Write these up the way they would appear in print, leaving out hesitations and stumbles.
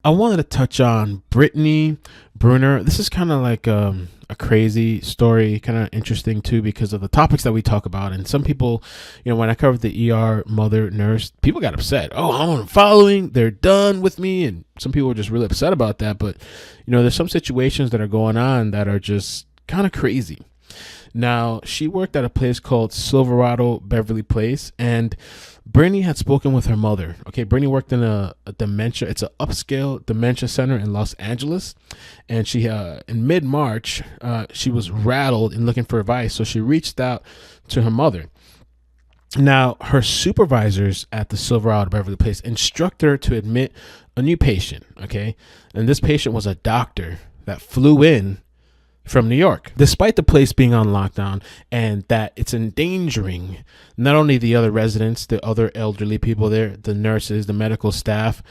I wanted to touch on Brittany Bruner. This is kind of like a crazy story, kind of interesting too, because of the topics that we talk about. And some people, when I covered the ER mother nurse, people got upset. Oh, I'm unfollowing. They're done with me. And some people were just really upset about that. But, there's some situations that are going on that are just kind of crazy. Now, she worked at a place called Silverado Beverly Place, and Brittany had spoken with her mother. Okay, Brittany worked in a dementia. It's an upscale dementia center in Los Angeles, and she in mid-March she was rattled and looking for advice, so she reached out to her mother. Now, her supervisors at the Silverado Beverly Place instructed her to admit a new patient. Okay, and this patient was a doctor that flew in from New York, despite the place being on lockdown and that it's endangering not only the other residents, the other elderly people there, the nurses, the medical staff.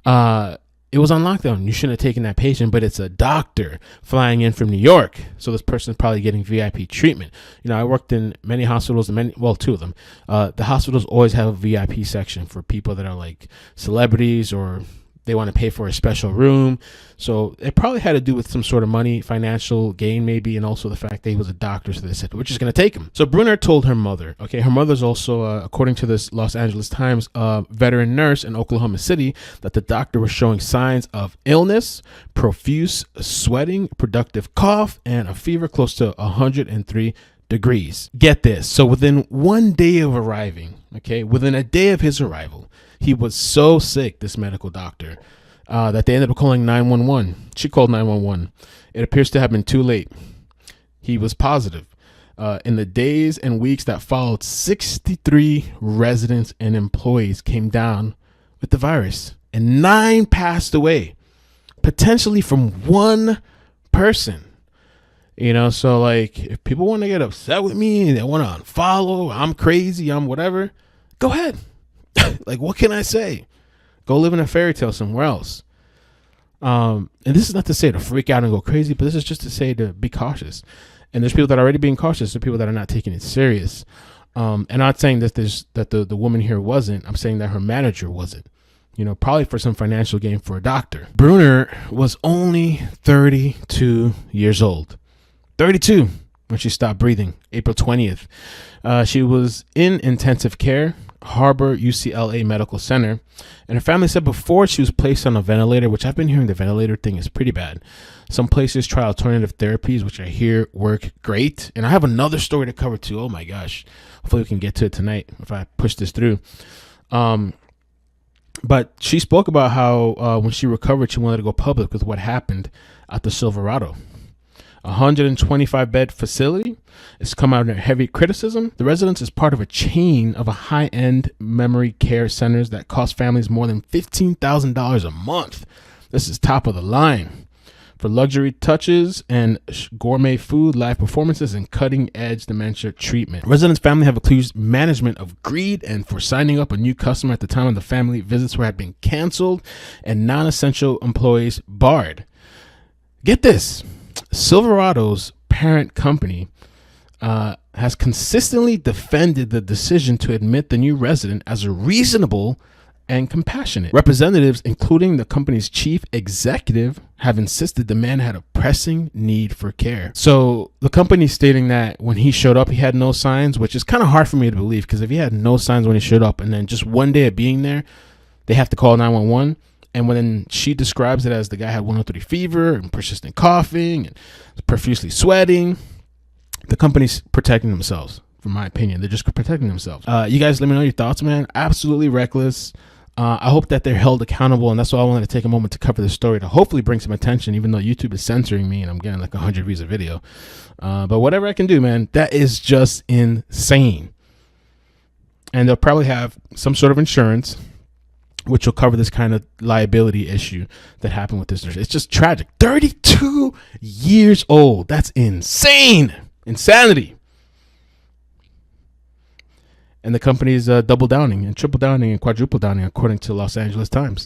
It was on lockdown. You shouldn't have taken that patient, but it's a doctor flying in from New York. So this person's probably getting VIP treatment. I worked in many hospitals, two of them. The hospitals always have a VIP section for people that are like celebrities or they want to pay for a special room. So it probably had to do with some sort of money, financial gain maybe, and also the fact that he was a doctor, so they said, we're just going to take him. So Bruner told her mother, okay, her mother's also, according to this Los Angeles Times, veteran nurse in Oklahoma City, that the doctor was showing signs of illness, profuse sweating, productive cough, and a fever close to 103 degrees. Get this. So within 1 day of arriving, within a day of his arrival, he was so sick, this medical doctor, that they ended up calling 911. She called 911. It appears to have been too late. He was positive. In the days and weeks that followed, 63 residents and employees came down with the virus, and 9 passed away, potentially from one person. So like, if people want to get upset with me, they want to unfollow, I'm crazy, I'm whatever, go ahead. Like, what can I say? Go live in a fairy tale somewhere else. And this is not to say to freak out and go crazy, but this is just to say to be cautious. And there's people that are already being cautious. There are people that are not taking it serious. And I'm not saying that the woman here wasn't. I'm saying that her manager wasn't. Probably for some financial gain for a doctor. Bruner was only 32 years old. 32 when she stopped breathing, April 20th. She was in intensive care, Harbor UCLA Medical Center, and her family said before she was placed on a ventilator, which I've been hearing the ventilator thing is pretty bad. Some places try alternative therapies, which I hear work great. And I have another story to cover too. Oh my gosh. Hopefully we can get to it tonight if I push this through. But she spoke about how when she recovered, she wanted to go public with what happened at the Silverado. 125 bed facility. It's come out under heavy criticism. The residence is part of a chain of high-end memory care centers that cost families more than $15,000 a month. This is top of the line for luxury touches and gourmet food, live performances, and cutting-edge dementia treatment. Residents' family have accused management of greed and for signing up a new customer at the time of the family visits where had been canceled and non-essential employees barred. Get this. Silverado's parent company has consistently defended the decision to admit the new resident as a reasonable and compassionate. Representatives, including the company's chief executive, have insisted the man had a pressing need for care. So the company's stating that when he showed up, he had no signs, which is kind of hard for me to believe, because if he had no signs when he showed up and then just 1 day of being there, they have to call 911. And when she describes it as the guy had 103 fever and persistent coughing and profusely sweating, the company's protecting themselves, from my opinion. They're just protecting themselves. You guys let me know your thoughts, man. Absolutely reckless. I hope that they're held accountable, and that's why I wanted to take a moment to cover this story to hopefully bring some attention, even though YouTube is censoring me and I'm getting like 100 views a video. But whatever I can do, man, that is just insane. And they'll probably have some sort of insurance which will cover this kind of liability issue that happened with this nurse. It's just tragic. 32 years old. That's insane. Insanity. And the company is double downing and triple downing and quadruple downing, according to Los Angeles Times.